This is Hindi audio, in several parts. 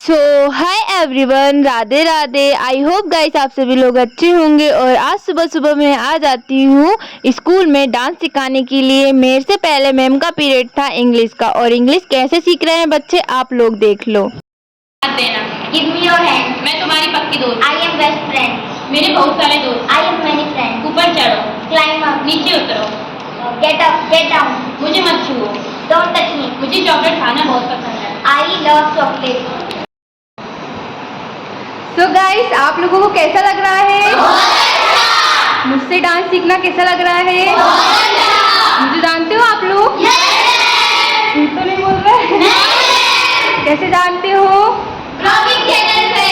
So hi everyone, Radhe Radhe. I hope guys आप सभी लोग अच्छे होंगे। और आज सुबह सुबह मैं आ जाती हूँ स्कूल में डांस सिखाने के लिए। मेरे से पहले मैम का पीरियड था इंग्लिश का, और इंग्लिश कैसे सीख रहे हैं बच्चे आप लोग देख लो। देना। Give me your hand. मैं तुम्हारी पक्की दोस्त। I am best friend. मेरे बहुत सारे दोस्त। I have many friends. ऊपर चढ़ो। Climb up. नीचे उतरो। Get up. Get down. मुझे मत छुओ। Don't touch me. मुझे चॉकलेट खाना बहुत पसंद है। I love chocolate. So guys आप लोगों को कैसा लग रहा है? मुझसे डांस सीखना कैसा लग रहा है? मुझे जानते हो आप लोग? झूठ तो नहीं बोल रहे? कैसे जानते हो? ब्लॉगिंग चैनल पे।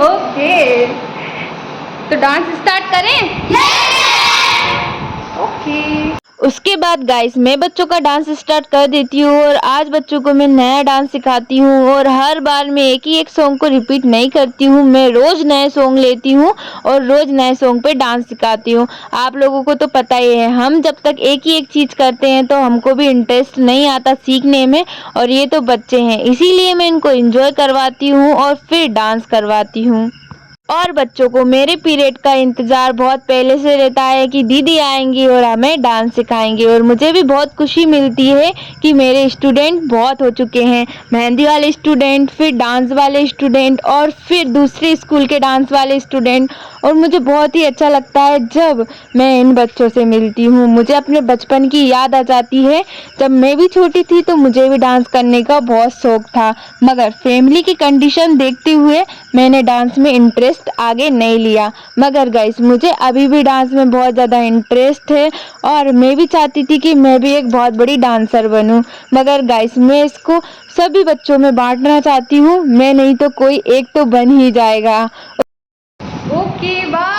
ओके, तो डांस स्टार्ट करें? ओके। उसके बाद गाइस मैं बच्चों का डांस स्टार्ट कर देती हूँ, और आज बच्चों को मैं नया डांस सिखाती हूँ। और हर बार मैं एक ही एक सॉन्ग को रिपीट नहीं करती हूँ, मैं रोज नए सॉन्ग लेती हूँ और रोज नए सॉन्ग पे डांस सिखाती हूँ। आप लोगों को तो पता ही है, हम जब तक एक ही एक चीज़ करते हैं तो हमको भी इंटरेस्ट नहीं आता सीखने में, और ये तो बच्चे हैं, इसीलिए मैं इनको एंजॉय करवाती हूँ और फिर डांस करवाती हूँ। और बच्चों को मेरे पीरियड का इंतज़ार बहुत पहले से रहता है कि दीदी आएंगी और हमें डांस सिखाएंगी। और मुझे भी बहुत खुशी मिलती है कि मेरे स्टूडेंट बहुत हो चुके हैं, मेहंदी वाले स्टूडेंट, फिर डांस वाले स्टूडेंट, और फिर दूसरे स्कूल के डांस वाले स्टूडेंट। और मुझे बहुत ही अच्छा लगता है जब मैं इन बच्चों से मिलती हूँ। मुझे अपने बचपन की याद आ जाती है। जब मैं भी छोटी थी तो मुझे भी डांस करने का बहुत शौक था, मगर फैमिली की कंडीशन देखते हुए मैंने डांस में इंटरेस्ट आगे नहीं लिया। मगर गाइस मुझे अभी भी डांस में बहुत ज़्यादा इंटरेस्ट है, और मैं भी चाहती थी कि मैं भी एक बहुत बड़ी डांसर बनूं। मगर गाइस मैं इसको सभी बच्चों में बांटना चाहती हूँ, मैं नहीं तो कोई एक तो बन ही जाएगा। Okay bye.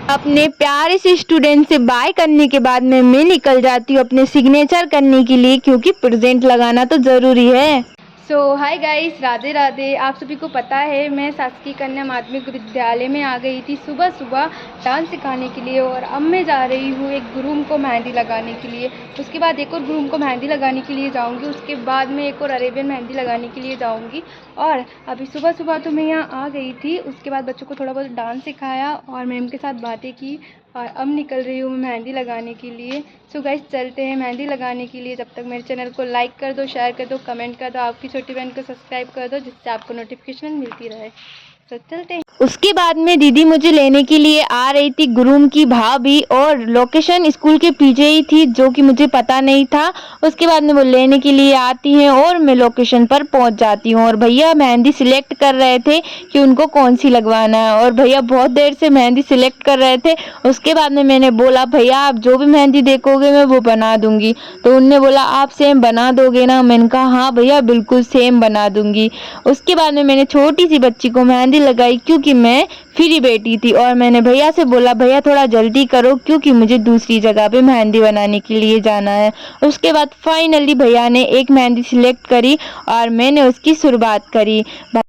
अपने प्यारे से स्टूडेंट से बाय करने के बाद मैं निकल जाती हूँ अपने सिग्नेचर करने के लिए, क्योंकि प्रेजेंट लगाना तो ज़रूरी है। सो हाय गाइस, राधे राधे। आप सभी को पता है मैं शासकीय कन्या माध्यमिक विद्यालय में आ गई थी सुबह सुबह डांस सिखाने के लिए, और अब मैं जा रही हूँ एक ग्रूम को मेहंदी लगाने के लिए। उसके बाद एक और ग्रूम को मेहंदी लगाने के लिए जाऊँगी, उसके बाद मैं एक और अरेबियन मेहंदी लगाने के लिए जाऊँगी। और अभी सुबह सुबह तो मैं यहाँ आ गई थी, उसके बाद बच्चों को थोड़ा बहुत डांस सिखाया और मैम के साथ बातें की, और अब निकल रही हूँ मैं मेहंदी लगाने के लिए। सो गाइस चलते हैं मेहंदी लगाने के लिए। जब तक मेरे चैनल को लाइक कर दो, शेयर कर दो, कमेंट कर दो, आपकी छोटी बहन को सब्सक्राइब कर दो, जिससे आपको नोटिफिकेशन मिलती रहे। तो चलते हैं। उसके बाद में दीदी मुझे लेने के लिए आ रही थी, ग्रूम की भाभी, और लोकेशन स्कूल के पीछे ही थी जो कि मुझे पता नहीं था। उसके बाद में वो लेने के लिए आती हैं और मैं लोकेशन पर पहुंच जाती हूँ। और भैया मेहंदी सिलेक्ट कर रहे थे कि उनको कौन सी लगवाना है, और भैया बहुत देर से मेहंदी सिलेक्ट कर रहे थे। उसके बाद में मैंने बोला भैया आप जो भी मेहंदी देखोगे मैं वो बना दूंगी। तो उनने बोला आप सेम बना दोगे ना? मैंने कहा हाँ भैया बिल्कुल सेम बना दूंगी। उसके बाद में मैंने छोटी सी बच्ची को मेहंदी लगाई, क्योंकि मैं फ्री बैठी थी, और मैंने भैया से बोला भैया थोड़ा जल्दी करो क्योंकि मुझे दूसरी जगह पे मेहंदी बनाने के लिए जाना है। उसके बाद फाइनली भैया ने एक मेहंदी सिलेक्ट करी और मैंने उसकी शुरुआत करी।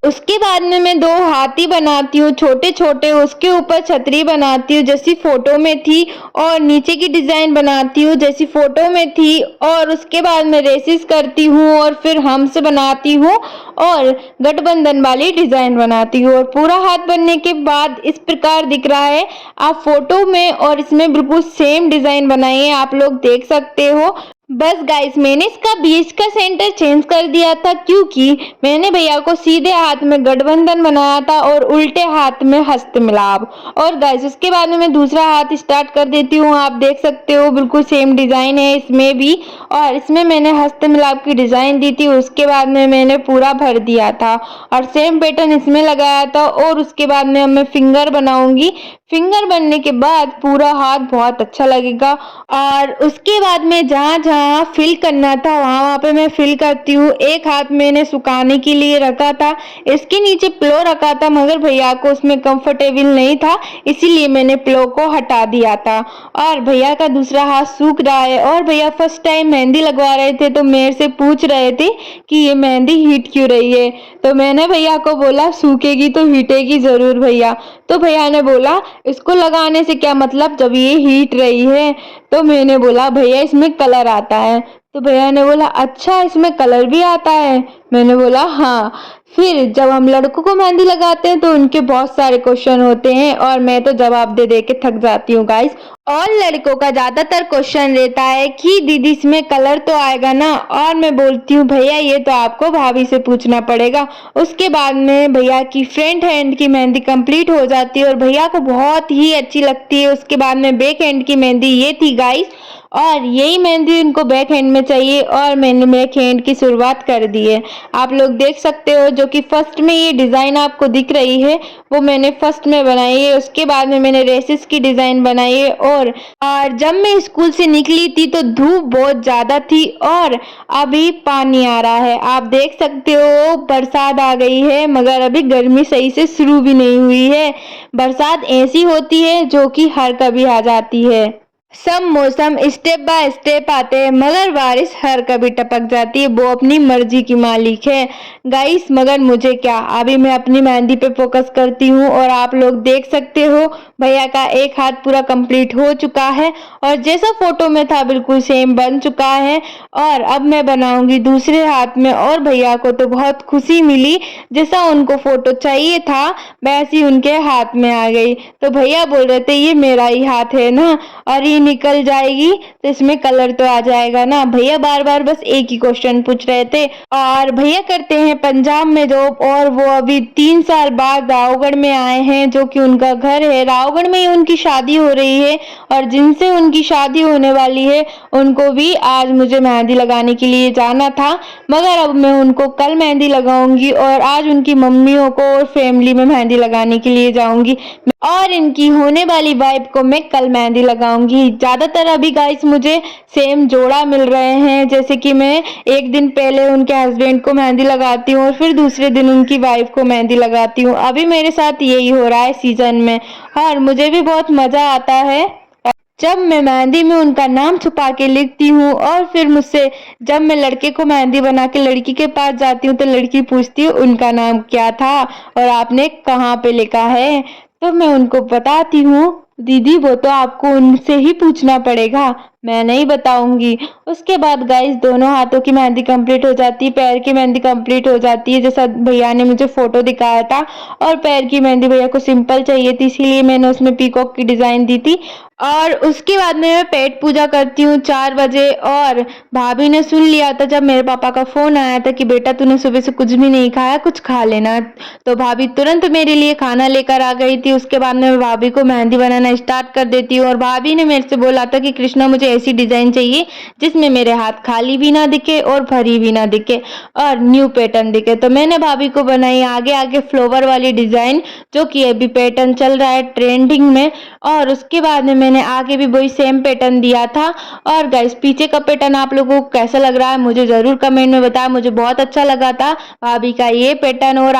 उसके बाद में मैं दो हाथी बनाती हूँ छोटे छोटे, उसके ऊपर छतरी बनाती हूँ जैसी फोटो में थी, और नीचे की डिजाइन बनाती हूँ जैसी फोटो में थी, और उसके बाद मैं रेसिस करती हूँ, और फिर हम्स बनाती हूँ, और गठबंधन वाली डिजाइन बनाती हूँ। और पूरा हाथ बनने के बाद इस प्रकार दिख रहा है। आप फोटो में और इसमें बिल्कुल सेम डिजाइन बनाई है, आप लोग देख सकते हो। बस गाइस मैंने इसका बीच का सेंटर चेंज कर दिया था, क्योंकि मैंने भैया को सीधे हाथ में गठबंधन बनाया था और उल्टे हाथ में हस्त मिलाप। और गाइस उसके बाद में मैं दूसरा हाथ स्टार्ट कर देती हूँ। आप देख सकते हो बिल्कुल सेम डिजाइन है इसमें भी, और इसमें मैंने हस्त मिलाप की डिजाइन दी थी। उसके बाद में मैंने पूरा भर दिया था और सेम पैटर्न इसमें लगाया था। और उसके बाद में मैं फिंगर बनाऊंगी। फिंगर बनने के बाद पूरा हाथ बहुत अच्छा लगेगा। और उसके बाद में जहाँ जहाँ फिल करना था वहाँ पे मैं फिल करती हूँ। एक हाथ मैंने सुखाने के लिए रखा था, इसके नीचे पिलो रखा था, मगर भैया को उसमें कंफर्टेबल नहीं था, इसीलिए मैंने पिलो को हटा दिया था। और भैया का दूसरा हाथ सूख रहा है, और भैया फर्स्ट टाइम मेहंदी लगवा रहे थे तो मेरे से पूछ रहे थे कि ये मेहंदी हीट क्यों रही है। तो मैंने भैया को बोला सूखेगी तो हीटेगी जरूर भैया। तो भैया ने बोला इसको लगाने से क्या मतलब जब ये हीट रही है। तो मैंने बोला भैया इसमें कलर आता आता है। तो भैया ने बोला अच्छा इसमें कलर भी आता है? मैंने बोला हाँ। फिर जब हम लड़कों को मेहंदी लगाते हैं तो उनके बहुत सारे क्वेश्चन होते हैं और मैं तो जवाब दे दे के थक जाती हूँ गाइस। और लड़कों का ज्यादातर क्वेश्चन रहता है कि दीदी इसमें कलर तो आएगा ना, और मैं बोलती हूँ भैया ये तो आपको भाभी से पूछना पड़ेगा। उसके बाद में भैया की फ्रंट हैंड की मेहंदी कंप्लीट हो जाती है और भैया को बहुत ही अच्छी लगती है। उसके बाद में बैक हैंड की मेहंदी ये थी गाइस, और यही मेहंदी उनको बैक हैंड में चाहिए और मैंने बैक हैंड की शुरुआत कर दी है। आप लोग देख सकते हो जो कि फर्स्ट में ये डिज़ाइन आपको दिख रही है वो मैंने फर्स्ट में बनाई है। उसके बाद में मैंने रेसेस की डिज़ाइन बनाई है। और जब मैं स्कूल से निकली थी तो धूप बहुत ज़्यादा थी और अभी पानी आ रहा है। आप देख सकते हो बरसात आ गई है मगर अभी गर्मी सही से शुरू भी नहीं हुई है। बरसात ऐसी होती है जो कि हर कभी आ जाती है। सब मौसम स्टेप बाय स्टेप आते हैं मगर बारिश हर कभी टपक जाती है, वो अपनी मर्जी की मालिक है गाइस। मगर मुझे क्या, अभी मैं अपनी मेहंदी पे फोकस करती हूँ। और आप लोग देख सकते हो भैया का एक हाथ पूरा कंप्लीट हो चुका है और जैसा फोटो में था बिल्कुल सेम बन चुका है। और अब मैं बनाऊंगी दूसरे हाथ में। और भैया को तो बहुत खुशी मिली, जैसा उनको फोटो चाहिए था वैसी उनके हाथ में आ गई। तो भैया बोल रहे थे ये मेरा ही हाथ है ना, और ये निकल जाएगी तो इसमें कलर तो आ जाएगा ना। भैया बार बार बस एक ही क्वेश्चन पूछ रहे थे। और भैया करते हैं पंजाब में जॉब और वो अभी 3 साल बाद रावगढ़ में आए हैं जो कि उनका घर है। रावगढ़ में ही उनकी शादी हो रही है और जिनसे उनकी शादी होने वाली है उनको भी आज मुझे मेहंदी लगाने के लिए जाना था, मगर अब मैं उनको कल मेहंदी लगाऊंगी और आज उनकी मम्मियों को और फैमिली में मेहंदी लगाने के लिए जाऊंगी और इनकी होने वाली वाइफ को मैं कल मेहंदी लगाऊंगी। ज़्यादातर अभी गाइस मुझे सेम जोड़ा मिल रहे हैं, जैसे कि मैं एक दिन पहले उनके हस्बैंड को मेहंदी लगाती हूँ और फिर दूसरे दिन उनकी वाइफ को मेहंदी लगाती हूँ। अभी मेरे साथ यही हो रहा है सीजन में और मुझे भी बहुत मज़ा आता है जब मैं मेहंदी में उनका नाम छुपा के लिखती हूँ। और फिर मुझसे जब मैं लड़के को मेहंदी बना के लड़की के पास जाती हूँ तो लड़की पूछती है उनका नाम क्या था और आपने कहाँ पे लिखा है, तो मैं उनको बताती हूँ दीदी वो तो आपको उनसे ही पूछना पड़ेगा, मैं नहीं बताऊंगी। उसके बाद गाइस दोनों हाथों की मेहंदी कंप्लीट हो जाती है, पैर की मेहंदी कंप्लीट हो जाती है जैसा भैया ने मुझे फोटो दिखाया था। और पैर की मेहंदी भैया को सिंपल चाहिए थी इसीलिए मैंने उसमें पीकॉक की डिज़ाइन दी थी। और उसके बाद में मैं पेट पूजा करती हूँ 4 बजे। और भाभी ने सुन लिया था जब मेरे पापा का फ़ोन आया था कि बेटा तूने सुबह से कुछ भी नहीं खाया, कुछ खा लेना, तो भाभी तुरंत मेरे लिए खाना लेकर आ गई थी। उसके बाद में भाभी को मेहंदी बनाना स्टार्ट कर देती हूँ और भाभी ने मेरे से बोला था कि कृष्णा मुझे ऐसी डिज़ाइन चाहिए जिसमें मेरे हाथ खाली भी ना दिखे और भरी भी ना दिखे और न्यू पैटर्न दिखे। तो मैंने भाभी को बनाई आगे आगे फ्लावर वाली डिज़ाइन जो कि अभी पैटर्न चल रहा है ट्रेंडिंग में। और उसके बाद में मैंने आगे भी वही सेम पैटर्न दिया था। और गाइस पीछे का पैटर्न आप लोगों को कैसा लग रहा है मुझे ज़रूर कमेंट में बताया, मुझे बहुत अच्छा लगा था भाभी का ये पैटर्न। और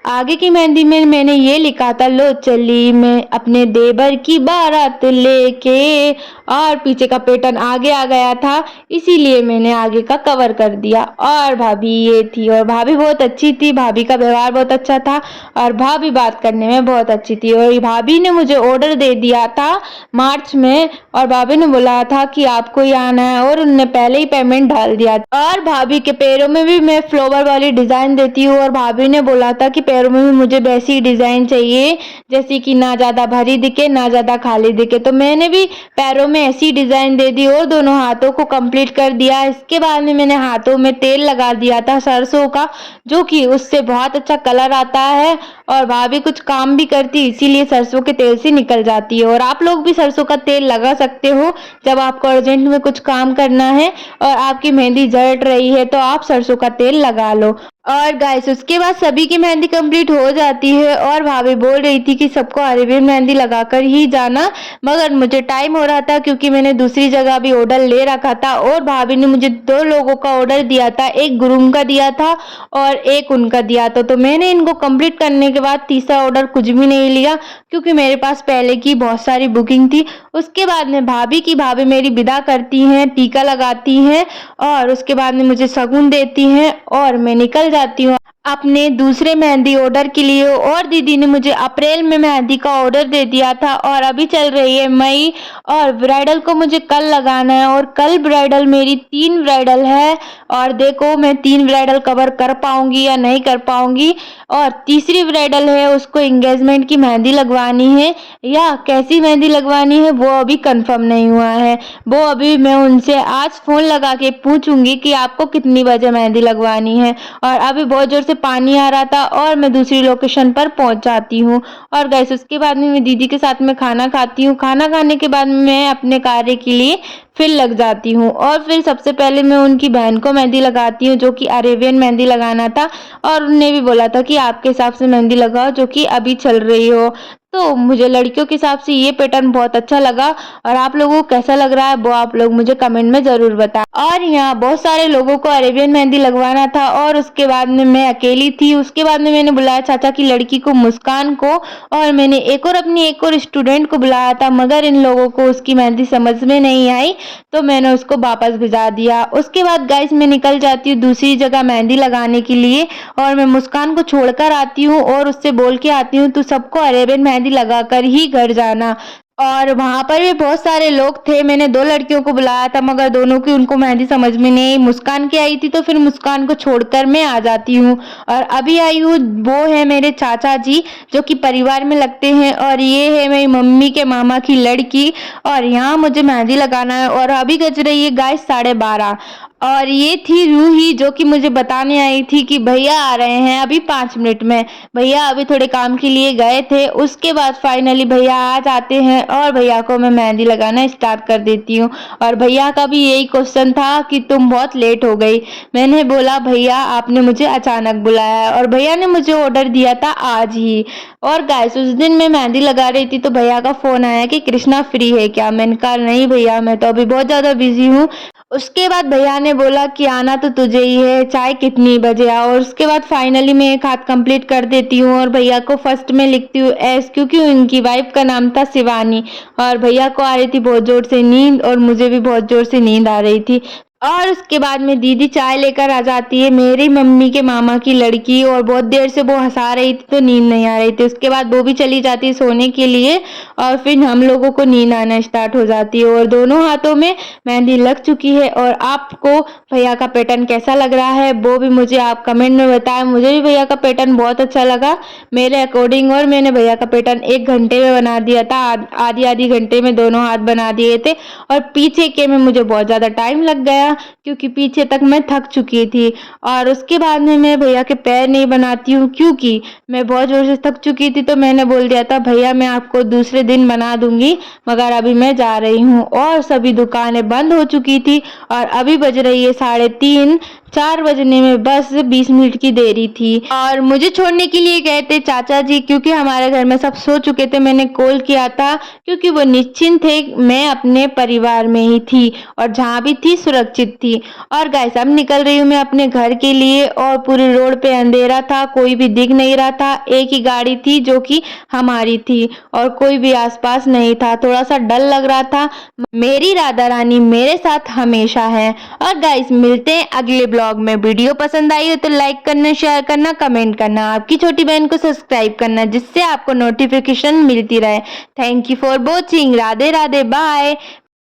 आगे की मेहंदी में मैंने ये लिखा था लो चली मैं अपने देवर की बारात लेके, और पीछे का पैटर्न आगे आ गया था इसीलिए मैंने आगे का कवर कर दिया। और भाभी ये थी और भाभी बहुत अच्छी थी, भाभी का व्यवहार बहुत अच्छा था और भाभी बात करने में बहुत अच्छी थी। और भाभी ने मुझे ऑर्डर दे दिया था मार्च में और भाभी ने बोला था कि आपको ही आना है और उनने पहले ही पेमेंट डाल दिया। और भाभी के पैरों में भी मैं फ्लावर वाली डिज़ाइन देती हूँ और भाभी ने बोला था कि पैरों में भी मुझे वैसी डिज़ाइन चाहिए जैसी कि ना ज़्यादा भरी दिखे ना ज़्यादा खाली दिखे, तो मैंने भी पैरों में ऐसी डिज़ाइन दे दी और दोनों हाथों को कंप्लीट कर दिया। इसके बाद में मैंने हाथों में तेल लगा दिया था सरसों का जो कि उससे बहुत अच्छा कलर आता है और भाभी कुछ काम भी करती इसीलिए सरसों के तेल से निकल जाती है। और आप लोग भी सरसों का तेल लगा सकते हो जब आपको अर्जेंट में कुछ काम करना है और आपकी मेहंदी जल रही है तो आप सरसों का तेल लगा लो। और गाइस उसके बाद सभी की मेहंदी कंप्लीट हो जाती है और भाभी बोल रही थी कि सबको अरेबियन मेहंदी लगाकर ही जाना, मगर मुझे टाइम हो रहा था क्योंकि मैंने दूसरी जगह भी ऑर्डर ले रखा था। और भाभी ने मुझे 2 लोगों का ऑर्डर दिया था, एक गुरुम का दिया था और एक उनका दिया था। तो मैंने इनको कंप्लीट करने के बाद तीसरा ऑर्डर कुछ भी नहीं लिया क्योंकि मेरे पास पहले की बहुत सारी बुकिंग थी। उसके बाद में भाभी मेरी विदा करती हैं, टीका लगाती हैं और उसके बाद में मुझे शगुन देती हैं और मैं निकल जाती हूँ। अपने दूसरे मेहंदी ऑर्डर के लिए, और दीदी ने मुझे अप्रैल में मेहंदी का ऑर्डर दे दिया था और अभी चल रही है मई, और ब्राइडल को मुझे कल लगाना है और कल ब्राइडल मेरी 3 ब्राइडल है और देखो मैं 3 ब्राइडल कवर कर पाऊंगी या नहीं कर पाऊंगी। और तीसरी ब्राइडल है, उसको एंगेजमेंट की मेहंदी लगवानी है या कैसी मेहंदी लगवानी है वो अभी कंफर्म नहीं हुआ है। वो अभी मैं उनसे आज फ़ोन लगा के पूछूंगी कि आपको कितनी बजे मेहंदी लगवानी है। और अभी बहुत ज़ोर से पानी आ रहा था और मैं दूसरी लोकेशन पर पहुंच जाती हूँ। और गाइस उसके बाद में मैं दीदी के साथ में खाना खाती हूँ। खाना खाने के बाद मैं अपने कार्य के लिए फिर लग जाती हूँ और फिर सबसे पहले मैं उनकी बहन को मेहंदी लगाती हूँ जो कि अरेबियन मेहंदी लगाना था, और उन्होंने भी बोला था कि आपके हिसाब से मेहंदी लगाओ जो कि अभी चल रही हो। तो मुझे लड़कियों के हिसाब से ये पैटर्न बहुत अच्छा लगा, और आप लोगों को कैसा लग रहा है वो आप लोग मुझे कमेंट में ज़रूर बताएं। और यहाँ बहुत सारे लोगों को अरेबियन मेहंदी लगवाना था और उसके बाद में मैं अकेली थी। उसके बाद में मैंने बुलाया चाचा की लड़की को, मुस्कान को, और मैंने अपनी एक और स्टूडेंट को बुलाया था, मगर इन लोगों को उसकी मेहंदी समझ में नहीं आई तो मैंने उसको वापस भिजा दिया। उसके बाद गाइस मैं निकल जाती हूँ दूसरी जगह मेहंदी लगाने के लिए, और मैं मुस्कान को छोड़कर आती हूँ और उससे बोल के आती हूँ तू सबको अरेबियन मेहंदी लगाकर ही घर जाना। और वहाँ पर भी बहुत सारे लोग थे। मैंने 2 लड़कियों को बुलाया था मगर दोनों की उनको मेहंदी समझ में नहीं आई। मुस्कान की आई थी तो फिर मुस्कान को छोड़कर मैं आ जाती हूँ। और अभी आई हूँ, वो है मेरे चाचा जी जो कि परिवार में लगते हैं, और ये है मेरी मम्मी के मामा की लड़की। और यहाँ मुझे मेहंदी लगाना है और अभी गज रही है गाइस 12:30। और ये थी रूही जो कि मुझे बताने आई थी कि भैया आ रहे हैं अभी 5 मिनट में। भैया अभी थोड़े काम के लिए गए थे, उसके बाद फाइनली भैया आ जाते हैं और भैया को मैं मेहंदी लगाना स्टार्ट कर देती हूँ। और भैया का भी यही क्वेश्चन था कि तुम बहुत लेट हो गई। मैंने बोला भैया आपने मुझे अचानक बुलाया है, और भैया ने मुझे ऑर्डर दिया था आज ही। और गाइस उस दिन मैं मेहंदी लगा रही थी तो भैया का फ़ोन आया कि कृष्णा फ्री है क्या? मैंने कहा नहीं भैया मैं तो अभी बहुत ज़्यादा बिजी हूँ। उसके बाद भैया ने बोला कि आना तो तुझे ही है, चाहे कितनी बजे आओ। और उसके बाद फाइनली मैं एक हाथ कंप्लीट कर देती हूँ और भैया को फर्स्ट में लिखती हूँ एस, क्योंकि उनकी वाइफ का नाम था शिवानी। और भैया को आ रही थी बहुत जोर से नींद और मुझे भी बहुत जोर से नींद आ रही थी। और उसके बाद में दीदी चाय लेकर आ जाती है, मेरी मम्मी के मामा की लड़की, और बहुत देर से वो हंसा रही थी तो नींद नहीं आ रही थी। उसके बाद वो भी चली जाती है सोने के लिए और फिर हम लोगों को नींद आना स्टार्ट हो जाती है, और दोनों हाथों में मेहंदी लग चुकी है। और आपको भैया का पैटर्न कैसा लग रहा है वो भी मुझे आप कमेंट में बताएं। मुझे भी भैया का पैटर्न बहुत अच्छा लगा मेरे अकॉर्डिंग, और मैंने भैया का पैटर्न 1 घंटे में बना दिया था, आधी घंटे में दोनों हाथ बना दिए थे। और पीछे के में मुझे बहुत ज़्यादा टाइम लग गया क्योंकि पीछे तक मैं थक चुकी थी। और उसके बाद में मैं भैया के पैर नहीं बनाती हूँ क्योंकि मैं बहुत ज़ोर से थक चुकी थी, तो मैंने बोल दिया था भैया मैं आपको दूसरे दिन बना दूंगी, मगर अभी मैं जा रही हूँ। और सभी दुकानें बंद हो चुकी थी और अभी बज रही है 3:30, 4 बजने में बस 20 मिनट की देरी थी। और मुझे छोड़ने के लिए गए थे चाचा जी, क्योंकि हमारे घर में सब सो चुके थे। मैंने कॉल किया था क्योंकि वो निश्चिंत थे, मैं अपने परिवार में ही थी और जहाँ भी थी सुरक्षित थी। और गाइस अब निकल रही हूँ मैं अपने घर के लिए, और पूरी रोड पे अंधेरा था, कोई भी दिख नहीं रहा था। एक ही गाड़ी थी जो कि हमारी थी और कोई भी आसपास नहीं था। थोड़ा सा डर लग रहा था। मेरी राधा रानी मेरे साथ हमेशा है। और गाइस मिलते हैं अगले ब्लॉग में। वीडियो पसंद आई हो तो लाइक करना, शेयर करना, कमेंट करना, आपकी छोटी बहन को सब्सक्राइब करना जिससे आपको नोटिफिकेशन मिलती रहे। Thank you for watching. Radhe Radhe, bye.